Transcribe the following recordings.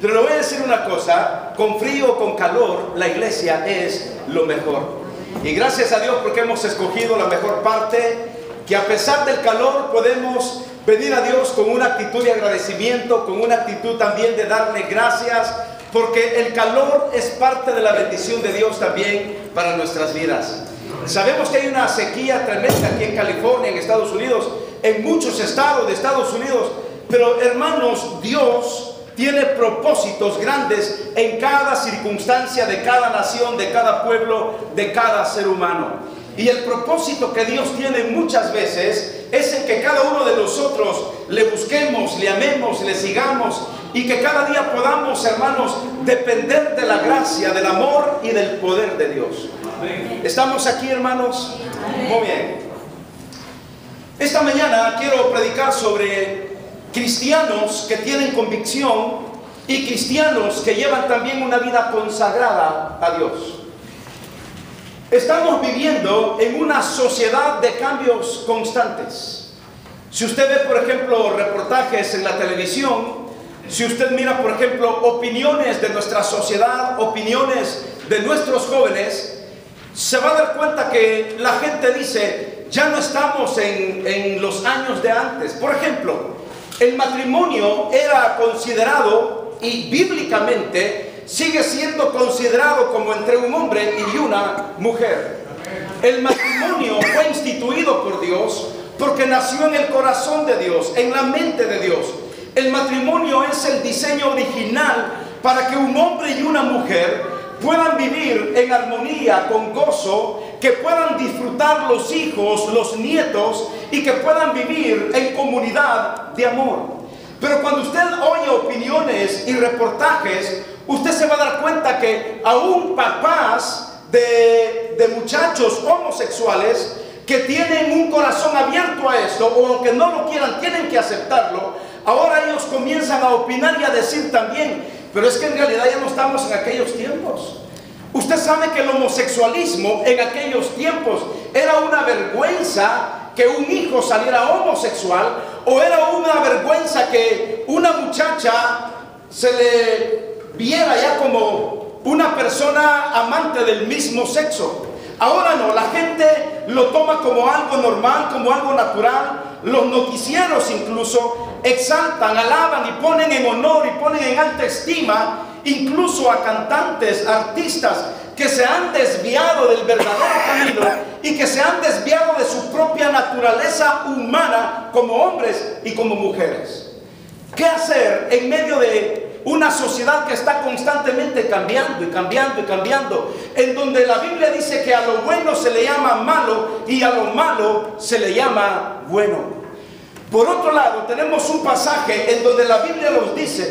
Pero le voy a decir una cosa, con frío o con calor, la iglesia es lo mejor. Y gracias a Dios porque hemos escogido la mejor parte, que a pesar del calor podemos venir a Dios con una actitud de agradecimiento, con una actitud también de darle gracias, porque el calor es parte de la bendición de Dios también para nuestras vidas. Sabemos que hay una sequía tremenda aquí en California, en Estados Unidos, en muchos estados de Estados Unidos, pero hermanos, Dios tiene propósitos grandes en cada circunstancia de cada nación, de cada pueblo, de cada ser humano. Y el propósito que Dios tiene muchas veces es en que cada uno de nosotros le busquemos, le amemos, le sigamos, y que cada día podamos, hermanos, depender de la gracia, del amor y del poder de Dios. ¿Estamos aquí, hermanos? Muy bien. Esta mañana quiero predicar sobre cristianos que tienen convicción y cristianos que llevan también una vida consagrada a Dios. Estamos viviendo en una sociedad de cambios constantes. Si usted ve, por ejemplo, reportajes en la televisión, si usted mira, por ejemplo, opiniones de nuestra sociedad, opiniones de nuestros jóvenes, se va a dar cuenta que la gente dice, ya no estamos en los años de antes. Por ejemplo, el matrimonio era considerado, y bíblicamente sigue siendo considerado como entre un hombre y una mujer. El matrimonio fue instituido por Dios porque nació en el corazón de Dios, en la mente de Dios. El matrimonio es el diseño original para que un hombre y una mujer puedan vivir en armonía, con gozo, que puedan disfrutar los hijos, los nietos, y que puedan vivir en comunidad de amor. Pero cuando usted oye opiniones y reportajes, usted se va a dar cuenta que aún papás de muchachos homosexuales que tienen un corazón abierto a esto, o aunque no lo quieran, tienen que aceptarlo, ahora ellos comienzan a opinar y a decir también, pero es que en realidad ya no estamos en aquellos tiempos. Usted sabe que el homosexualismo en aquellos tiempos era una vergüenza que un hijo saliera homosexual, o era una vergüenza que una muchacha se le viera ya como una persona amante del mismo sexo. Ahora no, la gente lo toma como algo normal, como algo natural. Los noticieros incluso exaltan, alaban y ponen en honor y ponen en alta estima incluso a cantantes, artistas que se han desviado del verdadero camino y que se han desviado de su propia naturaleza humana como hombres y como mujeres. ¿Qué hacer en medio de una sociedad que está constantemente cambiando y cambiando y cambiando, en donde la Biblia dice que a lo bueno se le llama malo y a lo malo se le llama bueno? Por otro lado, tenemos un pasaje en donde la Biblia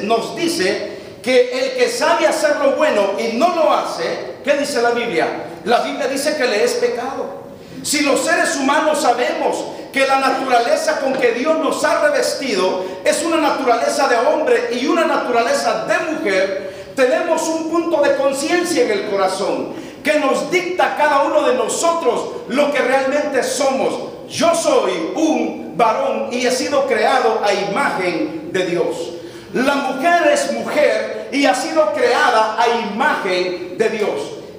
nos dice que el que sabe hacer lo bueno y no lo hace, ¿qué dice la Biblia? La Biblia dice que le es pecado. Si los seres humanos sabemos que la naturaleza con que Dios nos ha revestido es una naturaleza de hombre y una naturaleza de mujer, tenemos un punto de conciencia en el corazón que nos dicta a cada uno de nosotros lo que realmente somos. Yo soy un varón y he sido creado a imagen de Dios. La mujer es mujer y ha sido creada a imagen de Dios.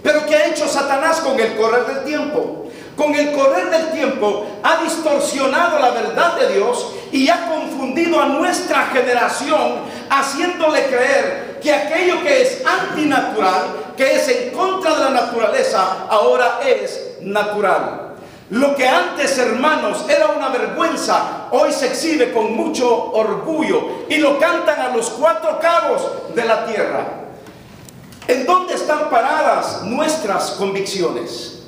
Pero ¿qué ha hecho Satanás con el correr del tiempo? Con el correr del tiempo ha distorsionado la verdad de Dios y ha confundido a nuestra generación, haciéndole creer que aquello que es antinatural, que es en contra de la naturaleza, ahora es natural. Lo que antes, hermanos, era una vergüenza, hoy se exhibe con mucho orgullo y lo cantan a los cuatro cabos de la tierra. ¿En dónde están paradas nuestras convicciones?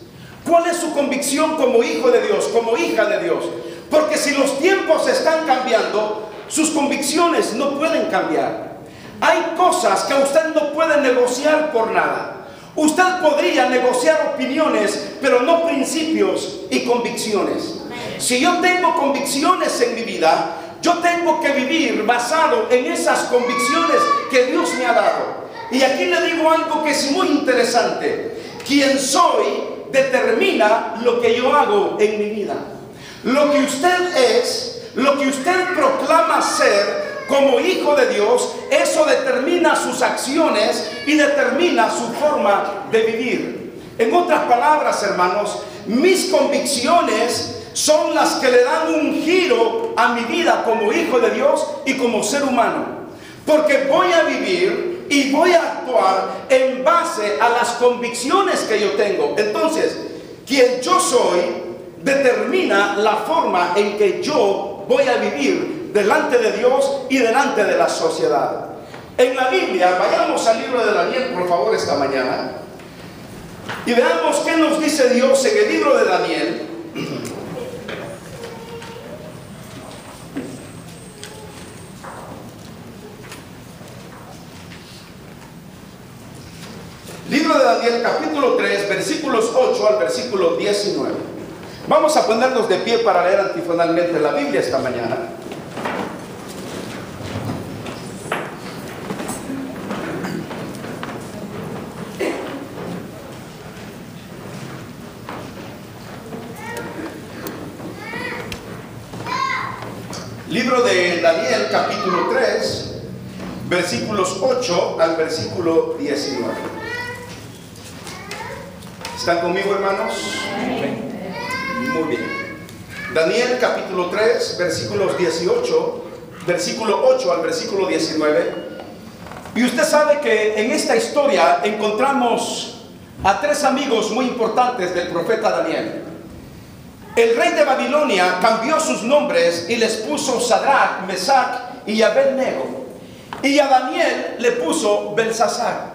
¿Cuál es su convicción como hijo de Dios, como hija de Dios? Porque si los tiempos están cambiando, sus convicciones no pueden cambiar. Hay cosas que usted no puede negociar por nada. Usted podría negociar opiniones, pero no principios y convicciones. Si yo tengo convicciones en mi vida, yo tengo que vivir basado en esas convicciones que Dios me ha dado. Y aquí le digo algo que es muy interesante. Quien soy determina lo que yo hago en mi vida. Lo que usted es, lo que usted proclama ser como hijo de Dios, eso determina sus sus acciones y determina su forma de vivir. En otras palabras, hermanos, mis convicciones son las que le dan un giro a mi vida como hijo de Dios y como ser humano. Porque voy a vivir y voy a actuar en base a las convicciones que yo tengo. Entonces, quien yo soy determina la forma en que yo voy a vivir delante de Dios y delante de la sociedad. En la Biblia, vayamos al libro de Daniel, por favor, esta mañana, y veamos qué nos dice Dios en el libro de Daniel. Libro de Daniel, capítulo 3, versículos 8 al versículo 19. Vamos a ponernos de pie para leer antifonalmente la Biblia esta mañana. Libro de Daniel, capítulo 3, versículos 8 al versículo 19. ¿Están conmigo, hermanos? Muy bien. Daniel, capítulo 3, versículo 8 al versículo 19. Y usted sabe que en esta historia encontramos a tres amigos muy importantes del profeta Daniel. El rey de Babilonia cambió sus nombres y les puso Sadrach, Mesach y Abednego. Y a Daniel le puso Belsasar.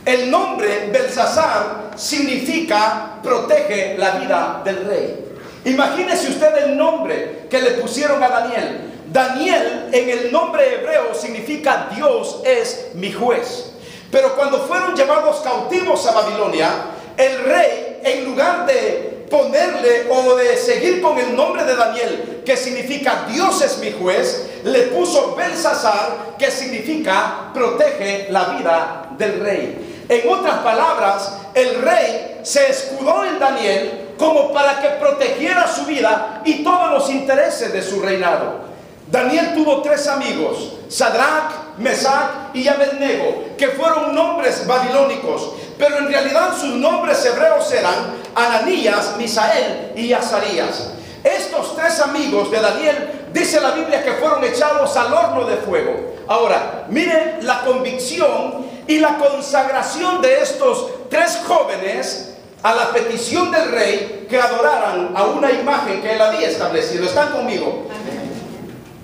El nombre Belsasar significa protege la vida del rey. Imagínese usted el nombre que le pusieron a Daniel. Daniel en el nombre hebreo significa Dios es mi juez. Pero cuando fueron llevados cautivos a Babilonia, el rey, en lugar de ponerle o de seguir con el nombre de Daniel, que significa Dios es mi juez, le puso Belsasar, que significa protege la vida del rey. En otras palabras, el rey se escudó en Daniel como para que protegiera su vida y todos los intereses de su reinado. Daniel tuvo tres amigos, Sadrach, Mesach y Abednego, que fueron nombres babilónicos, pero en realidad sus nombres hebreos eran Ananías, Misael y Azarías. Estos tres amigos de Daniel, dice la Biblia que fueron echados al horno de fuego. Ahora, miren la convicción y la consagración de estos tres jóvenes a la petición del rey que adoraran a una imagen que él había establecido. ¿Están conmigo?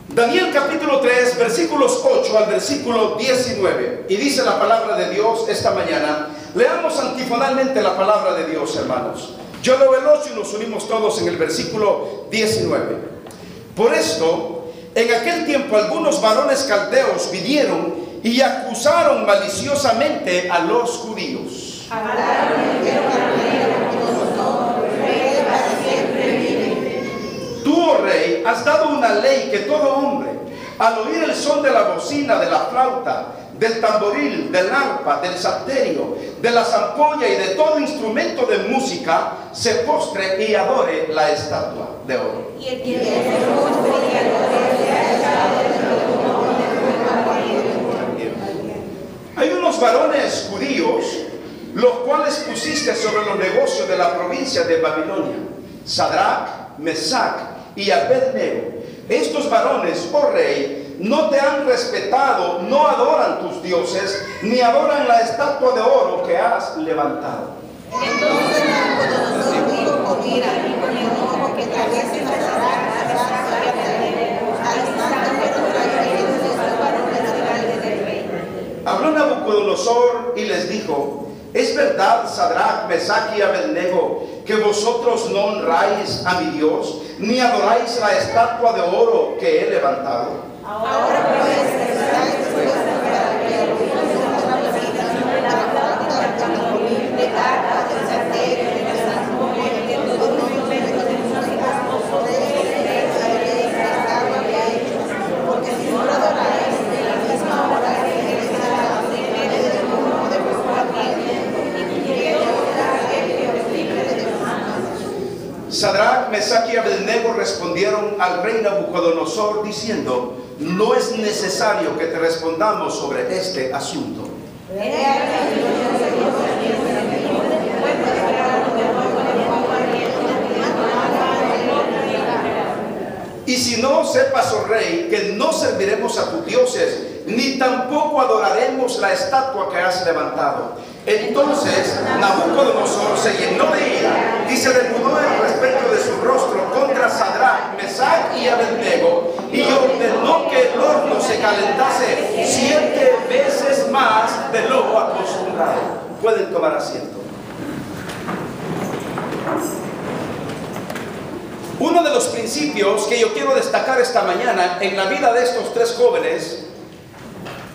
Daniel capítulo 3, versículos 8 al versículo 19. Y dice la palabra de Dios esta mañana. Leamos antifonalmente la palabra de Dios, hermanos. Yo leo el 8 y nos unimos todos en el versículo 19. Por esto, en aquel tiempo algunos varones caldeos vinieron y acusaron maliciosamente a los judíos. Tú, oh rey, has dado una ley que todo hombre, al oír el son de la bocina, de la flauta, del tamboril, del arpa, del salterio, de la zampolla y de todo instrumento de música, se postre y adore la estatua de oro. Y el que se postre y adore la estatua de oro. Hay unos varones judíos, los cuales pusiste sobre los negocios de la provincia de Babilonia, Sadrach, Mesach y Abednego. Estos varones, oh rey, no te han respetado, no adoran tus dioses, ni adoran la estatua de oro que has levantado. Entonces Nabucodonosor dijo con ira y con enojo que trajesen a Sadrach, Mesach y Abednego a las santas metropolitanas de estos varones delante del rey. Habló Nabucodonosor y les dijo: ¿es verdad, Sadrach, Mesach y Abednego, que vosotros no honráis a mi Dios, ni adoráis la estatua de oro que he levantado? Ahora pues, estáis dispuestos para que el Dios de la flauta, del tamboril, del arpa, del salterio, de la zampolla y de todo instrumento de música, podéis hacer la estatua que he hecho, porque si no lo adoráis de la misma hora que he instalado en medio del mundo de vuestro ambiente, y yo haré que os libre de tus manos. Sadrach, Mesach y Abednego respondieron al rey Nabucodonosor diciendo: no es necesario que te respondamos sobre este asunto. Y si no, sepas, oh rey, que no serviremos a tus dioses, ni tampoco adoraremos la estatua que has levantado. Entonces Nabucodonosor se llenó de ira y se demudó en respecto de su rostro contra Sadrach, Mesach y Abednego, y ordenó que el horno se calentase 7 veces más de lo acostumbrado. Pueden tomar asiento. Uno de los principios que yo quiero destacar esta mañana en la vida de estos 3 jóvenes,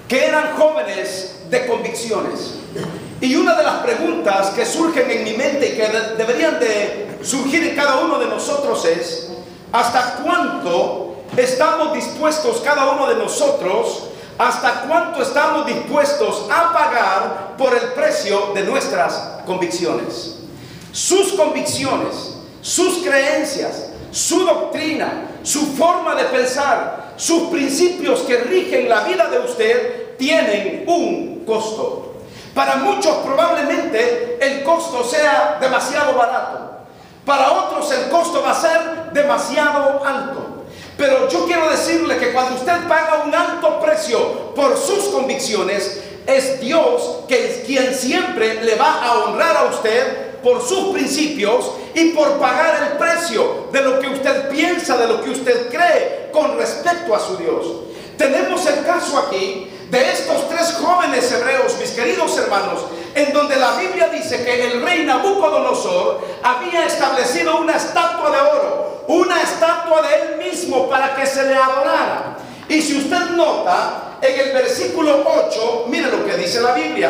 que eran jóvenes de convicciones. Y una de las preguntas que surgen en mi mente y que deberían de surgir en cada uno de nosotros es: ¿hasta cuánto estamos dispuestos cada uno de nosotros? ¿Hasta cuánto estamos dispuestos a pagar por el precio de nuestras convicciones? Sus convicciones, sus creencias, su doctrina, su forma de pensar, sus principios que rigen la vida de usted tienen un costo. Para muchos probablemente el costo sea demasiado barato. Para otros el costo va a ser demasiado alto. Pero yo quiero decirle que cuando usted paga un alto precio por sus convicciones, es Dios quien siempre le va a honrar a usted por sus principios y por pagar el precio de lo que usted piensa, de lo que usted cree con respecto a su Dios. Tenemos el caso aquí de estos 3 jóvenes hebreos, mis queridos hermanos, en donde la Biblia dice que el rey Nabucodonosor había establecido una estatua de oro, una estatua de él mismo para que se le adorara. Y si usted nota, en el versículo 8, mire lo que dice la Biblia.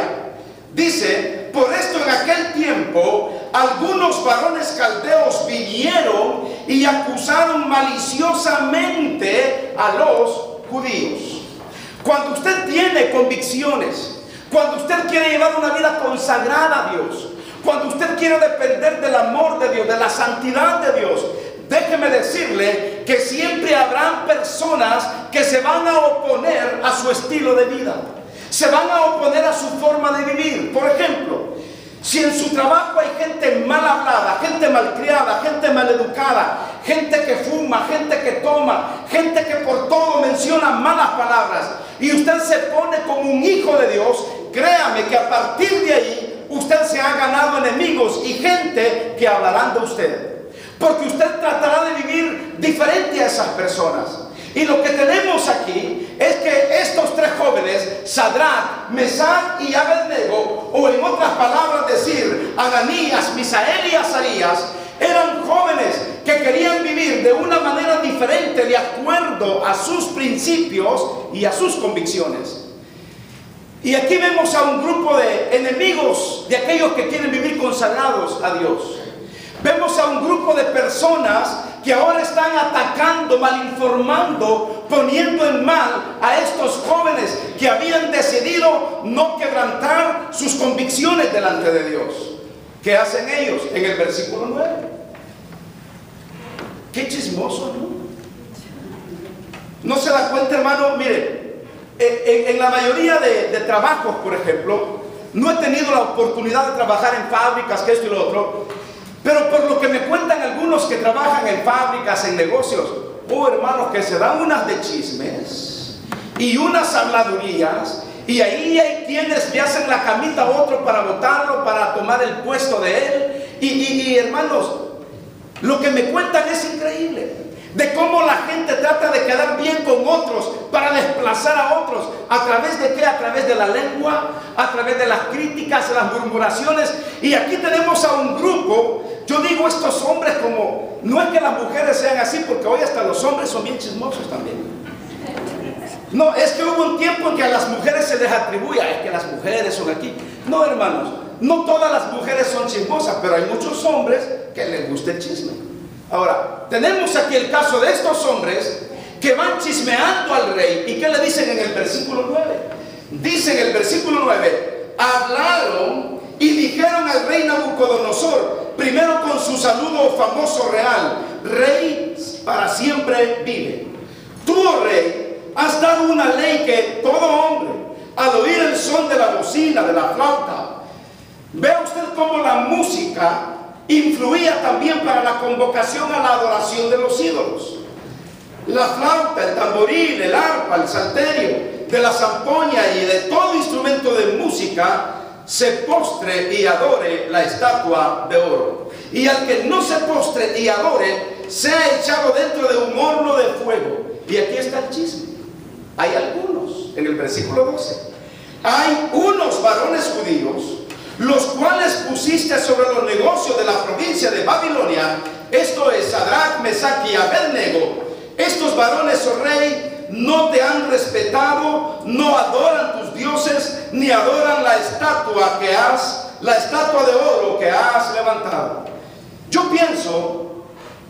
Dice: por esto en aquel tiempo algunos varones caldeos vinieron y acusaron maliciosamente a los judíos. Cuando usted tiene convicciones, cuando usted quiere llevar una vida consagrada a Dios, cuando usted quiere depender del amor de Dios, de la santidad de Dios, déjeme decirle que siempre habrán personas que se van a oponer a su estilo de vida, se van a oponer a su forma de vivir. Por ejemplo, si en su trabajo hay gente mal hablada, gente malcriada, gente maleducada, gente que fuma, gente que toma, gente que por todo menciona malas palabras, y usted se pone como un hijo de Dios, créame que a partir de ahí usted se ha ganado enemigos y gente que hablarán de usted, porque usted tratará de vivir diferente a esas personas. Y lo que tenemos aquí es que estos 3 jóvenes, Sadrach, Mesach y Abednego, o en otras palabras decir, Ananías, Misael y Azarías, eran jóvenes que querían vivir de una manera diferente, de acuerdo a sus principios y a sus convicciones. Y aquí vemos a un grupo de enemigos de aquellos que quieren vivir consagrados a Dios. Vemos a un grupo de personas que ahora están atacando, malinformando, poniendo en mal a estos jóvenes que habían decidido no quebrantar sus convicciones delante de Dios. ¿Qué hacen ellos? En el versículo 9. Qué chismoso, ¿no? ¿No se da cuenta, hermano? Mire, en la mayoría de trabajos, por ejemplo, no he tenido la oportunidad de trabajar en fábricas, que esto y lo otro, pero por lo que me cuentan algunos que trabajan en fábricas, en negocios, hermanos, que se dan unas de chismes y unas habladurías, y ahí hay quienes le hacen la camita a otro para votarlo, para tomar el puesto de él. Y hermanos, lo que me cuentan es increíble, de cómo la gente trata de quedar bien con otros para desplazar a otros. ¿A través de qué? A través de la lengua, a través de las críticas, las murmuraciones. Y aquí tenemos a un grupo, yo digo estos hombres como, no es que las mujeres sean así, porque hoy hasta los hombres son bien chismosos también. No, es que hubo un tiempo en que a las mujeres se les atribuía, es que las mujeres son aquí. No, hermanos, no todas las mujeres son chismosas, pero hay muchos hombres que les gusta el chisme. Ahora, tenemos aquí el caso de estos hombres que van chismeando al rey. ¿Y qué le dicen en el versículo 9? Dice en el versículo 9, hablaron y dijeron al rey Nabucodonosor, primero con su saludo famoso real: rey para siempre vive. Tú, oh rey, has dado una ley que todo hombre, al oír el son de la bocina, de la flauta. Vea usted cómo la música influía también para la convocación a la adoración de los ídolos. La flauta, el tamboril, el arpa, el salterio, de la zampoña y de todo instrumento de música se postre y adore la estatua de oro. Y al que no se postre y adore, sea echado dentro de un horno de fuego. Y aquí está el chisme. Hay algunos, en el versículo 12, hay unos varones judíos, los cuales pusiste sobre los negocios de la provincia de Babilonia, esto es Sadrach, Mesach y Abednego. Estos varones, oh rey, no te han respetado, no adoran tus dioses, ni adoran la estatua de oro que has levantado. Yo pienso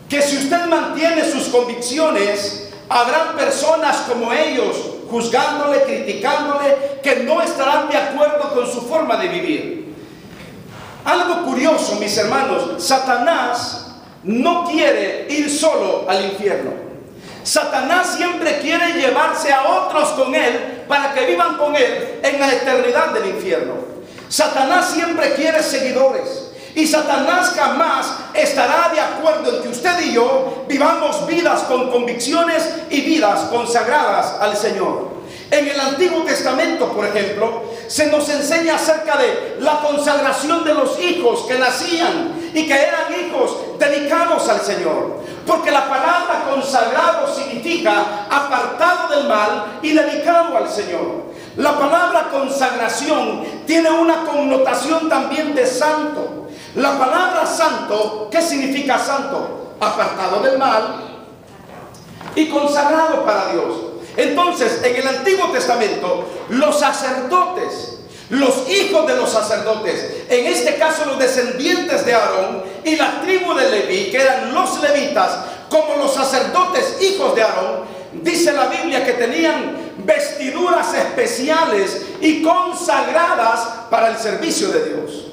que si usted mantiene sus convicciones, habrán personas como ellos, juzgándole, criticándole, que no estarán de acuerdo con su forma de vivir. Algo curioso, mis hermanos, Satanás no quiere ir solo al infierno. Satanás siempre quiere llevarse a otros con él para que vivan con él en la eternidad del infierno. Satanás siempre quiere seguidores. Y Satanás jamás estará de acuerdo en que usted y yo vivamos vidas con convicciones y vidas consagradas al Señor. En el Antiguo Testamento, por ejemplo, se nos enseña acerca de la consagración de los hijos que nacían y que eran hijos dedicados al Señor. Porque la palabra consagrado significa apartado del mal y dedicado al Señor. La palabra consagración tiene una connotación también de santo. La palabra santo, ¿qué significa santo? Apartado del mal y consagrado para Dios. Entonces, en el Antiguo Testamento, los sacerdotes, los hijos de los sacerdotes, en este caso los descendientes de Aarón y la tribu de Leví, que eran los levitas, como los sacerdotes hijos de Aarón, dice la Biblia que tenían vestiduras especiales y consagradas para el servicio de Dios.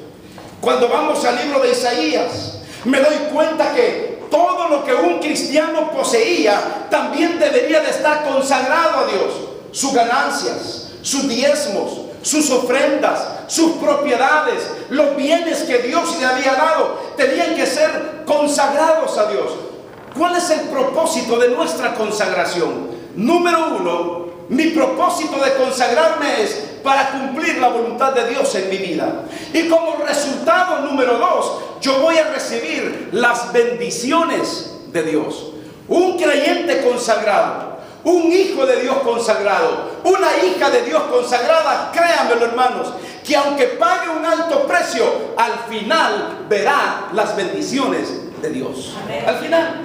Cuando vamos al libro de Isaías, me doy cuenta que todo lo que un cristiano poseía también debería de estar consagrado a Dios. Sus ganancias, sus diezmos, sus ofrendas, sus propiedades, los bienes que Dios le había dado, tenían que ser consagrados a Dios. ¿Cuál es el propósito de nuestra consagración? Número uno, mi propósito de consagrarme es para cumplir la voluntad de Dios en mi vida. Y como resultado número dos, yo voy a recibir las bendiciones de Dios. Un creyente consagrado, un hijo de Dios consagrado, una hija de Dios consagrada, créanmelo, hermanos, que aunque pague un alto precio, al final verá las bendiciones de Dios. Amén. Al final.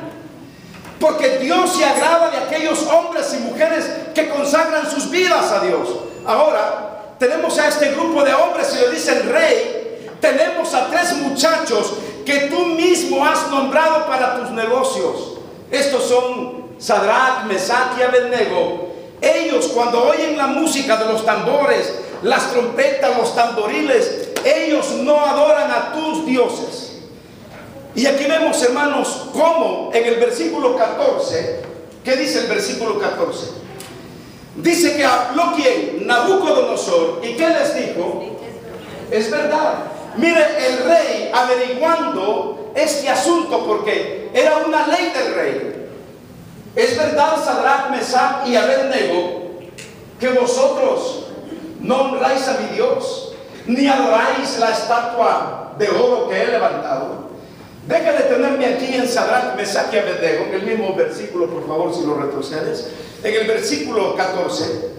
Porque Dios se agrada de aquellos hombres y mujeres que consagran sus vidas a Dios. Ahora, tenemos a este grupo de hombres y le dicen: rey, tenemos a 3 muchachos que tú mismo has nombrado para tus negocios. Estos son Sadrach, Mesach y Abednego. Ellos, cuando oyen la música de los tambores, las trompetas, los tamboriles, ellos no adoran a tus dioses. Y aquí vemos, hermanos, cómo en el versículo 14, ¿qué dice el versículo 14? Dice que habló ¿quién? Nabucodonosor. ¿Y qué les dijo? Es verdad. Mire, el rey averiguando este asunto, porque era una ley del rey. Es verdad, Sadrach, Mesach y Abednego, que vosotros no honráis a mi Dios, ni adoráis la estatua de oro que he levantado. Deja de tenerme aquí en Sadrach, Mesach y Abednego, en el mismo versículo, por favor, si lo retrocedes. En el versículo 14.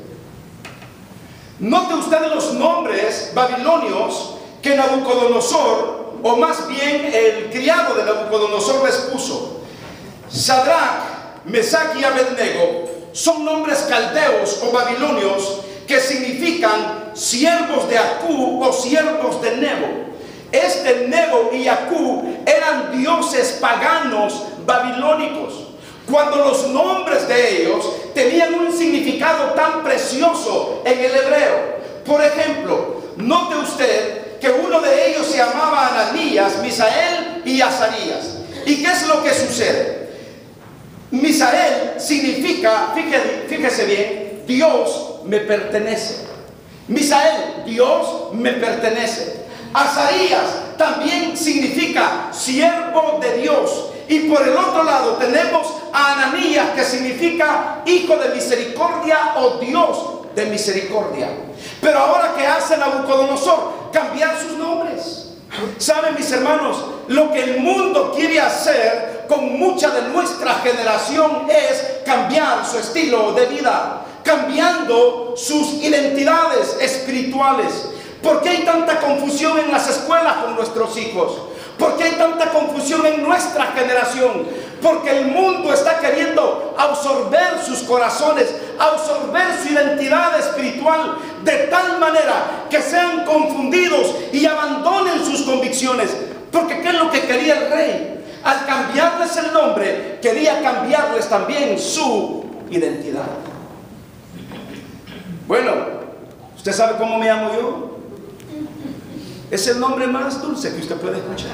Note ustedes los nombres babilonios que Nabucodonosor, o más bien el criado de Nabucodonosor, les puso. Sadrach, Mesach y Abednego son nombres caldeos o babilonios que significan siervos de Acú o siervos de Nebo. Este Nebo y Acú eran dioses paganos babilónicos. Cuando los nombres de ellos tenían un significado tan precioso en el hebreo. Por ejemplo, note usted que uno de ellos se llamaba Ananías, Misael y Azarías. ¿Y qué es lo que sucede? Misael significa, fíjese bien, Dios me pertenece. Misael, Dios me pertenece. Azarías también significa siervo de Dios. Y por el otro lado tenemos a Ananías, que significa hijo de misericordia o Dios de misericordia. Pero ahora, ¿qué hace Nabucodonosor? Cambiar sus nombres. ¿Saben, mis hermanos? Lo que el mundo quiere hacer con mucha de nuestra generación es cambiar su estilo de vida, cambiando sus identidades espirituales. ¿Por qué hay tanta confusión en las escuelas con nuestros hijos? ¿Por qué hay tanta confusión en nuestra generación? Porque el mundo está queriendo absorber sus corazones, absorber su identidad espiritual, de tal manera que sean confundidos y abandonen sus convicciones. Porque ¿qué es lo que quería el rey? Al cambiarles el nombre, quería cambiarles también su identidad. Bueno, ¿usted sabe cómo me llamo yo? Es el nombre más dulce que usted puede escuchar.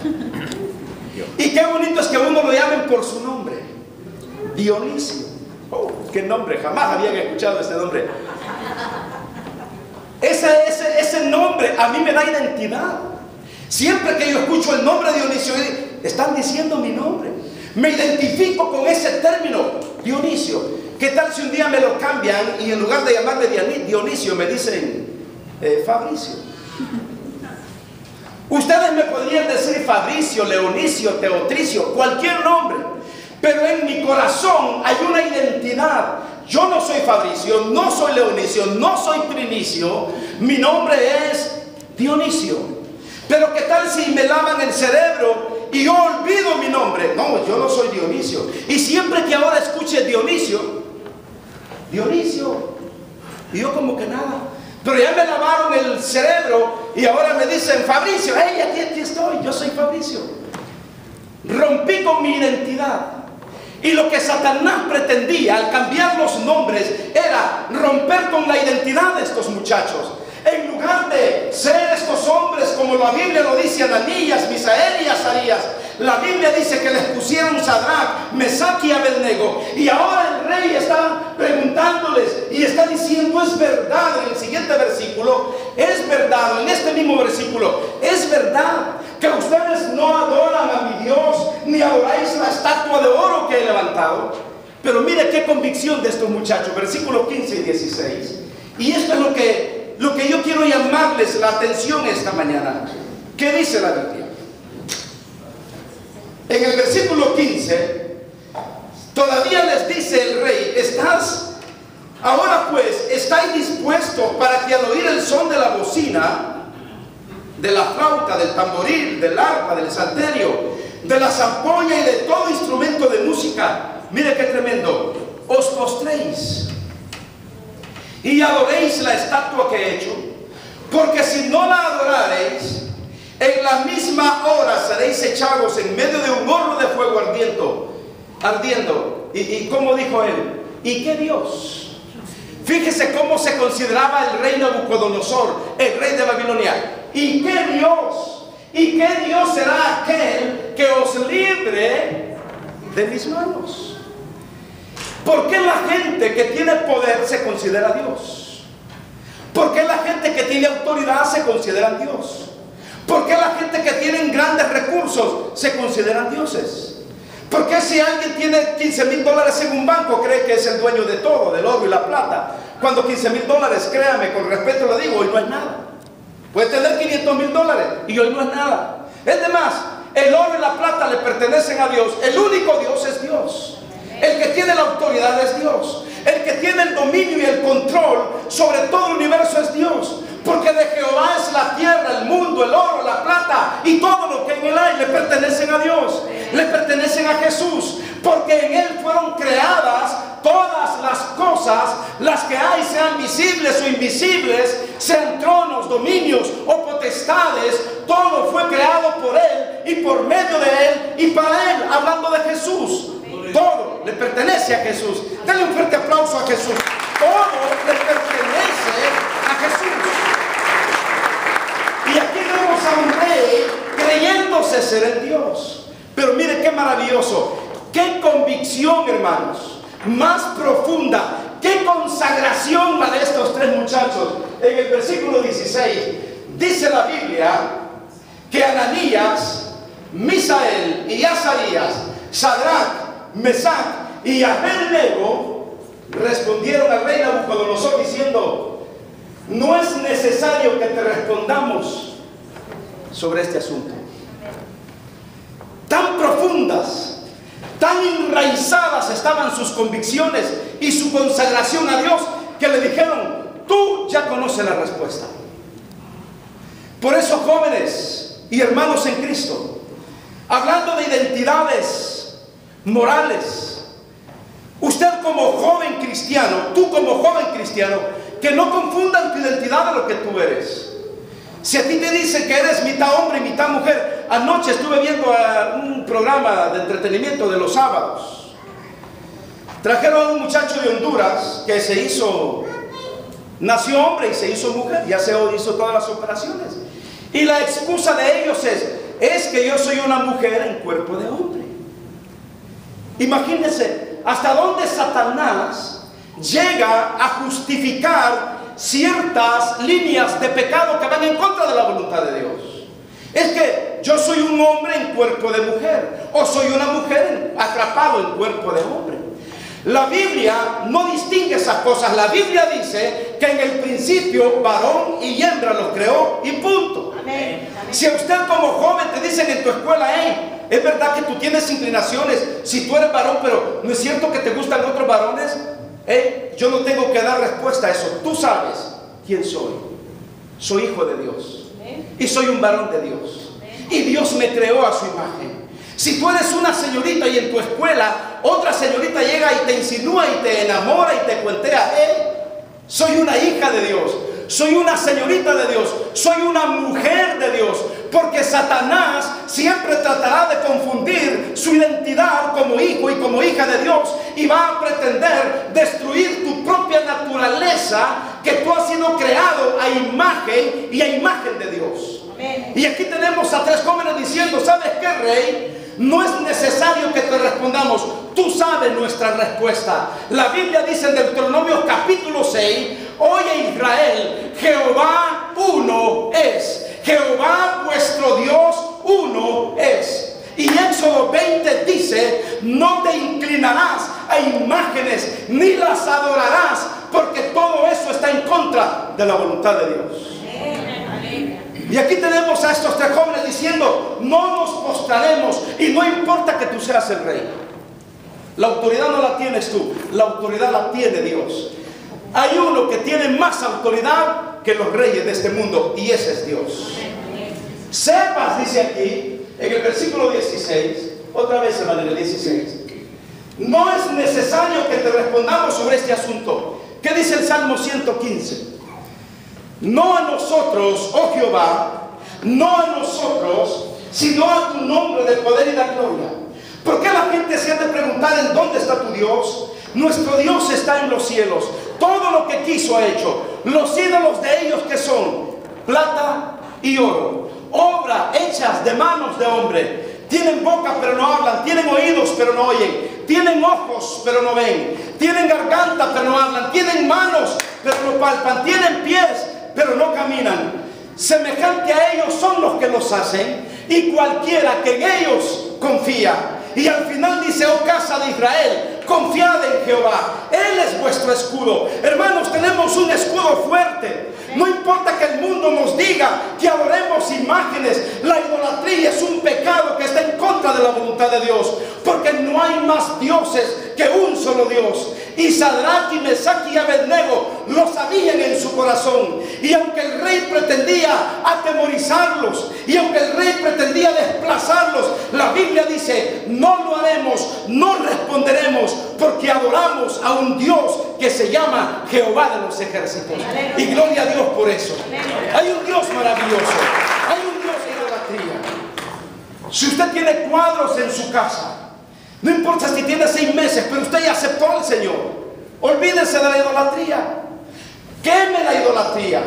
Y qué bonito es que a uno lo llamen por su nombre. Dionisio. Oh, qué nombre, jamás habían escuchado ese nombre. Ese nombre a mí me da identidad. Siempre que yo escucho el nombre de Dionisio, están diciendo mi nombre. Me identifico con ese término, Dionisio. ¿Qué tal si un día me lo cambian y en lugar de llamarme Dionisio me dicen Fabricio? Ustedes me podrían decir Fabricio, Leonicio, Teotricio, cualquier nombre, pero en mi corazón hay una identidad. Yo no soy Fabricio, no soy Leonicio, no soy Trinicio, mi nombre es Dionisio. Pero ¿qué tal si me lavan el cerebro y yo olvido mi nombre? No, yo no soy Dionisio. Y siempre que ahora escuche Dionisio, y yo como que nada. Pero ya me lavaron el cerebro y ahora me dicen Fabricio. ¡Hey, aquí estoy! Yo soy Fabricio. Rompí con mi identidad. Y lo que Satanás pretendía al cambiar los nombres era romper con la identidad de estos muchachos. En lugar de ser estos hombres, como la Biblia lo dice, Ananías, Misael y Azarías, la Biblia dice que les pusieron Sadrach, Mesach y Abednego. Y ahora el rey está preguntándoles y está diciendo, es verdad, en el siguiente versículo, es verdad, en este mismo versículo, es verdad que ustedes no adoran a mi Dios, ni adoráis la estatua de oro que he levantado. Pero mire qué convicción de estos muchachos, versículos 15 y 16. Y esto es lo que yo quiero llamarles la atención esta mañana. ¿Qué dice la Biblia? En el versículo 15, todavía les dice el rey, ahora pues, ¿estáis dispuestos para que al oír el son de la bocina, de la flauta, del tamboril, del arpa, del salterio, de la zampoña y de todo instrumento de música, mire qué tremendo, os postréis y adoréis la estatua que he hecho? Porque si no la adorareis, en la misma hora seréis echados en medio de un horno de fuego ardiendo. ¿Y cómo dijo él? ¿Y qué Dios? Fíjese cómo se consideraba el rey Nabucodonosor, el rey de Babilonia. ¿Y qué Dios? ¿Y qué Dios será aquel que os libre de mis manos? ¿Por qué la gente que tiene poder se considera Dios? ¿Por qué la gente que tiene autoridad se considera Dios? ¿Por qué la gente que tiene grandes recursos se consideran dioses? ¿Por qué si alguien tiene $15,000 en un banco cree que es el dueño de todo, del oro y la plata? Cuando $15,000, créame, con respeto lo digo, hoy no es nada. Puede tener $500,000 y hoy no es nada. Es demás, el oro y la plata le pertenecen a Dios. El único Dios es Dios. El que tiene la autoridad es Dios. El que tiene el dominio y el control sobre todo el universo es Dios. Porque de Jehová es la tierra, el mundo, el oro, la plata y todo lo que en él hay le pertenecen a Dios, le pertenecen a Jesús. Porque en él fueron creadas todas las cosas, las que hay, sean visibles o invisibles, sean tronos, dominios o potestades. Todo fue creado por él y por medio de él y para él, hablando de Jesús. Todo le pertenece a Jesús. Denle un fuerte aplauso a Jesús. Todo le pertenece a Jesús. Y aquí vemos a un rey creyéndose ser el Dios. Pero mire qué maravilloso, qué convicción, hermanos, más profunda, qué concepto consagración la de estos tres muchachos. En el versículo 16 dice la Biblia que Ananías, Misael y Azarías, Sadrach, Mesach y Abednego respondieron al rey Nabucodonosor diciendo: no es necesario que te respondamos sobre este asunto. Tan profundas, tan enraizadas estaban sus convicciones y su consagración a Dios, que le dijeron: tú ya conoces la respuesta. Por eso, jóvenes y hermanos en Cristo, hablando de identidades morales, usted como joven cristiano, tú como joven cristiano, que no confundan tu identidad de lo que tú eres. Si a ti te dicen que eres mitad hombre y mitad mujer, anoche estuve viendo un programa de entretenimiento de los sábados. Trajeron a un muchacho de Honduras que nació hombre y se hizo mujer, ya se hizo todas las operaciones. Y la excusa de ellos es que yo soy una mujer en cuerpo de hombre. Imagínense hasta dónde Satanás llega a justificar ciertas líneas de pecado que van en contra de la voluntad de Dios. Es que yo soy un hombre en cuerpo de mujer, o soy una mujer atrapado en cuerpo de hombre. La Biblia no distingue esas cosas. La Biblia dice que en el principio varón y hembra los creó y punto. Amén. Si a usted como joven te dicen en tu escuela: hey, es verdad que tú tienes inclinaciones, si tú eres varón, pero no es cierto que te gustan otros varones, yo no tengo que dar respuesta a eso. Tú sabes quién soy. Soy hijo de Dios y soy un varón de Dios, y Dios me creó a su imagen. Si tú eres una señorita y en tu escuela otra señorita llega y te insinúa y te enamora y te cuentea: soy una hija de Dios, soy una señorita de Dios, soy una mujer de Dios. Porque Satanás siempre tratará de confundir su identidad como hijo y como hija de Dios, y va a pretender destruir tu propia naturaleza, que tú has sido creado a imagen y a imagen de Dios. Amén. Y aquí tenemos a tres jóvenes diciendo: ¿sabes qué, rey? No es necesario que te respondamos, tú sabes nuestra respuesta. La Biblia dice en Deuteronomio capítulo 6: oye Israel, Jehová uno es. Jehová vuestro Dios uno es. Y Éxodo 20 dice: no te inclinarás a imágenes ni las adorarás, porque todo eso está en contra de la voluntad de Dios. Y aquí tenemos a estos tres jóvenes diciendo: no nos postraremos, y no importa que tú seas el rey. La autoridad no la tienes tú, la autoridad la tiene Dios. Hay uno que tiene más autoridad que los reyes de este mundo, y ese es Dios. Sepas, dice aquí en el versículo 16, otra vez hermano, en el 16, no es necesario que te respondamos sobre este asunto. ¿Qué dice el Salmo 115? No a nosotros, oh Jehová, no a nosotros, sino a tu nombre de poder y de gloria. ¿Por qué la gente se ha de preguntar en dónde está tu Dios? Nuestro Dios está en los cielos. Todo lo que quiso ha hecho. Los ídolos de ellos, que son plata y oro, obra hechas de manos de hombre. Tienen boca pero no hablan, tienen oídos pero no oyen, tienen ojos pero no ven, tienen garganta pero no hablan, tienen manos pero no palpan, tienen pies pero no caminan. Semejante a ellos son los que los hacen, y cualquiera que en ellos confía. Y al final dice: oh casa de Israel, confiad en Jehová, Él es vuestro escudo. Hermanos, tenemos un escudo fuerte. No importa que el mundo nos diga que adoremos imágenes, la idolatría es un pecado que está en contra de la voluntad de Dios, porque no hay más dioses que un solo Dios. Y Sadrach y Mesach y Abednego lo sabían en su corazón. Y aunque el rey pretendía atemorizarlos, y aunque el rey pretendía desplazarlos, la Biblia dice: no lo haremos, no responderemos, porque adoramos a un Dios que se llama Jehová de los ejércitos. Y gloria a Dios por eso. Hay un Dios maravilloso, hay un Dios de idolatría. Si usted tiene cuadros en su casa, no importa si tiene 6 meses, pero usted ya aceptó al Señor, olvídese de la idolatría. Queme la idolatría.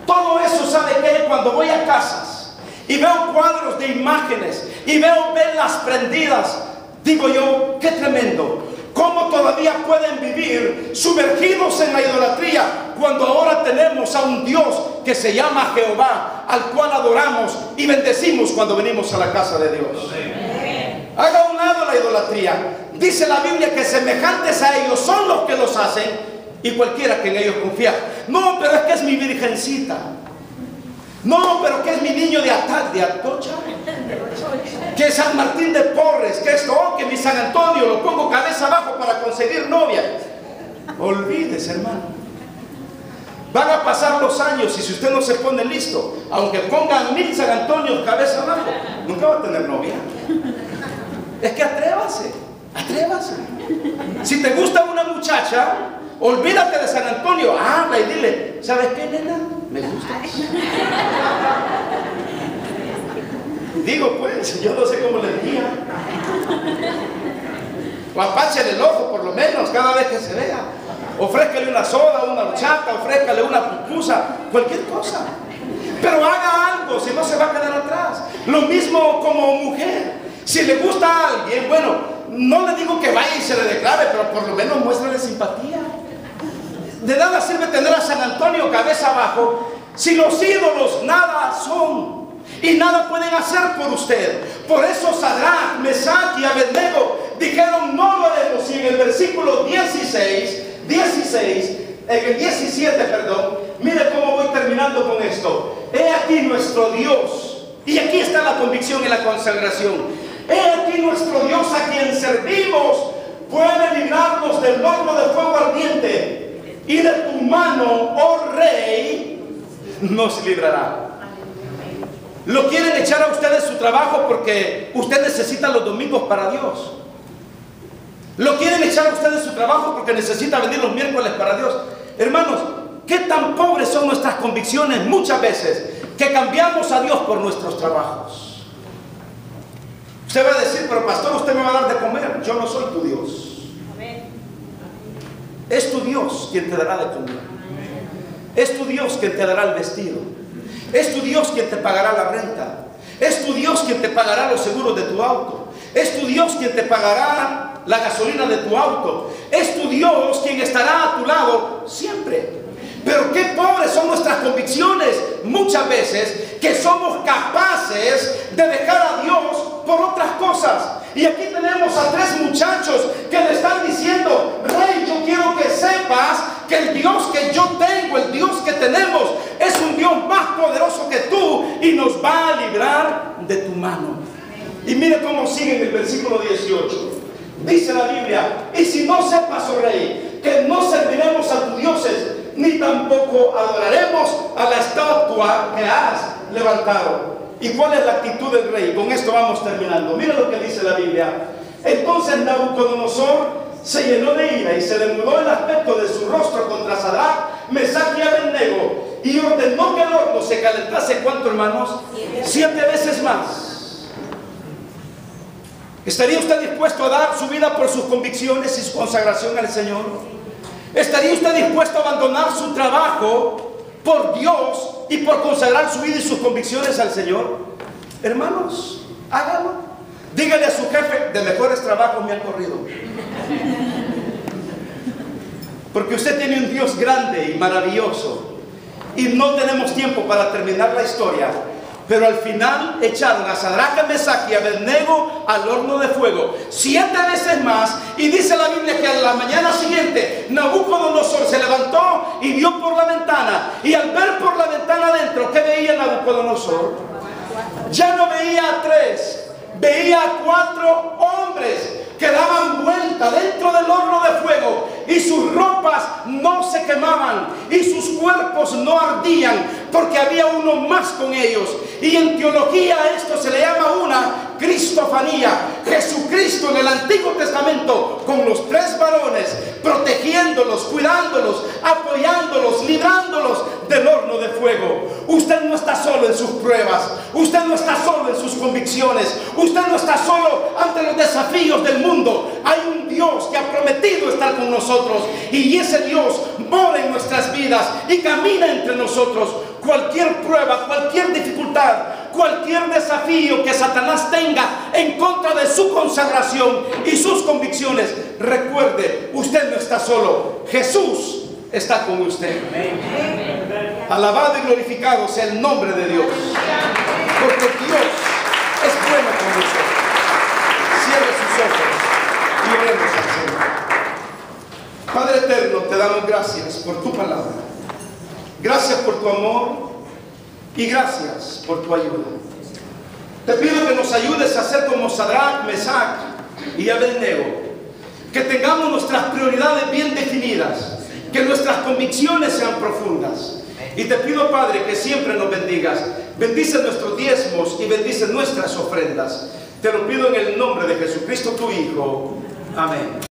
Todo eso, ¿sabe qué? Cuando voy a casas y veo cuadros de imágenes y veo velas prendidas, digo yo: qué tremendo. ¿Cómo todavía pueden vivir sumergidos en la idolatría cuando ahora tenemos a un Dios que se llama Jehová, al cual adoramos y bendecimos cuando venimos a la casa de Dios? Haga a un lado la idolatría. Dice la Biblia que semejantes a ellos son los que los hacen y cualquiera que en ellos confía. No, pero es que es mi virgencita. No, pero que es mi niño de Atocha, que es San Martín de Porres, que esto, que mi San Antonio, lo pongo cabeza abajo para conseguir novia. Olvídese, hermano. Van a pasar los años y si usted no se pone listo, aunque pongan 1000 San Antonios cabeza abajo, nunca va a tener novia. Es que atrévase. Si te gusta una muchacha, olvídate de San Antonio, habla y dile, ¿sabes qué, nena? Me gustas. Digo pues, yo no sé cómo le diría. O apáchale el ojo por lo menos cada vez que se vea. Ofrézcale una soda, una horchata, ofrézcale una pupusa, cualquier cosa. Pero haga algo, si no se va a quedar atrás. Lo mismo como mujer. Si le gusta a alguien, bueno, no le digo que vaya y se le declare, pero por lo menos muéstrale simpatía. De nada sirve tener a San Antonio cabeza abajo si los ídolos nada son y nada pueden hacer por usted. Por eso Sadrach, Mesach y Abednego dijeron no lo haremos. Y en el versículo 17, mire cómo voy terminando con esto. He aquí nuestro Dios, y aquí está la convicción y la consagración. He aquí nuestro Dios a quien servimos puede librarnos del horno de fuego ardiente, y de tu mano, oh rey, nos librará. Lo quieren echar a usted de su trabajo porque usted necesita los domingos para Dios. Lo quieren echar a usted de su trabajo porque necesita venir los miércoles para Dios. Hermanos, ¿qué tan pobres son nuestras convicciones muchas veces que cambiamos a Dios por nuestros trabajos? Usted va a decir, pero pastor, usted me va a dar de comer. Yo no soy tu Dios. Es tu Dios quien te dará de comer. Es tu Dios quien te dará el vestido. Es tu Dios quien te pagará la renta. Es tu Dios quien te pagará los seguros de tu auto. Es tu Dios quien te pagará la gasolina de tu auto. Es tu Dios quien estará a tu lado siempre. Pero qué pobres son nuestras convicciones muchas veces, que somos capaces de dejar a Dios por otras cosas. Y aquí tenemos a 3 muchachos que le están diciendo, rey, yo quiero que sepas que el Dios que yo tengo, el Dios que tenemos, es un Dios más poderoso que tú y nos va a librar de tu mano. Y mire cómo sigue en el versículo 18. Dice la Biblia, y si no sepas, oh rey, que no serviremos a tus dioses, ni tampoco adoraremos a la estatua que has levantado. ¿Y cuál es la actitud del rey? Con esto vamos terminando. Mira lo que dice la Biblia. Entonces Nabucodonosor se llenó de ira y se le mudó el aspecto de su rostro contra Sadrach, Mesach y Abednego, y ordenó que el horno se calentase. ¿Cuánto, hermanos? 7 veces más. ¿Estaría usted dispuesto a dar su vida por sus convicciones y su consagración al Señor? ¿Estaría usted dispuesto a abandonar su trabajo por Dios y por consagrar su vida y sus convicciones al Señor? Hermanos, hágalo. Dígale a su jefe, de mejores trabajos me han corrido. Porque usted tiene un Dios grande y maravilloso. Y no tenemos tiempo para terminar la historia. Pero al final echaron a Sadrach, Mesach y Abednego al horno de fuego 7 veces más. Y dice la Biblia que a la mañana siguiente Nabucodonosor se levantó y vio por la ventana. Y al ver por la ventana adentro, ¿qué veía Nabucodonosor? Ya no veía a 3, veía a 4 hombres que daban vuelta dentro del horno de fuego, y sus ropas no se quemaban y sus cuerpos no ardían, porque había uno más con ellos. Y en teología esto se le llama una cristofanía. Jesucristo en el Antiguo Testamento con los 3 varones, protegiéndolos, cuidándolos, apoyándolos, librándolos del horno de fuego. Usted no está solo en sus pruebas, usted no está solo en sus convicciones, usted no está solo ante los desafíos del mundo. Hay un Dios que ha prometido estar con nosotros, y ese Dios mora en nuestras vidas y camina entre nosotros. Cualquier prueba, cualquier dificultad, cualquier desafío que Satanás tenga en contra de su consagración y sus convicciones, recuerde, usted no está solo, Jesús está con usted. Alabado y glorificado sea el nombre de Dios, porque Dios es bueno con nosotros. Cierre sus ojos y oremos al Señor. Padre eterno, te damos gracias por tu palabra, gracias por tu amor y gracias por tu ayuda. Te pido que nos ayudes a ser como Sadrach, Mesach y Abednego, que tengamos nuestras prioridades bien definidas, que nuestras convicciones sean profundas. Y te pido, Padre, que siempre nos bendigas. Bendice nuestros diezmos y bendice nuestras ofrendas. Te lo pido en el nombre de Jesucristo, tu Hijo. Amén.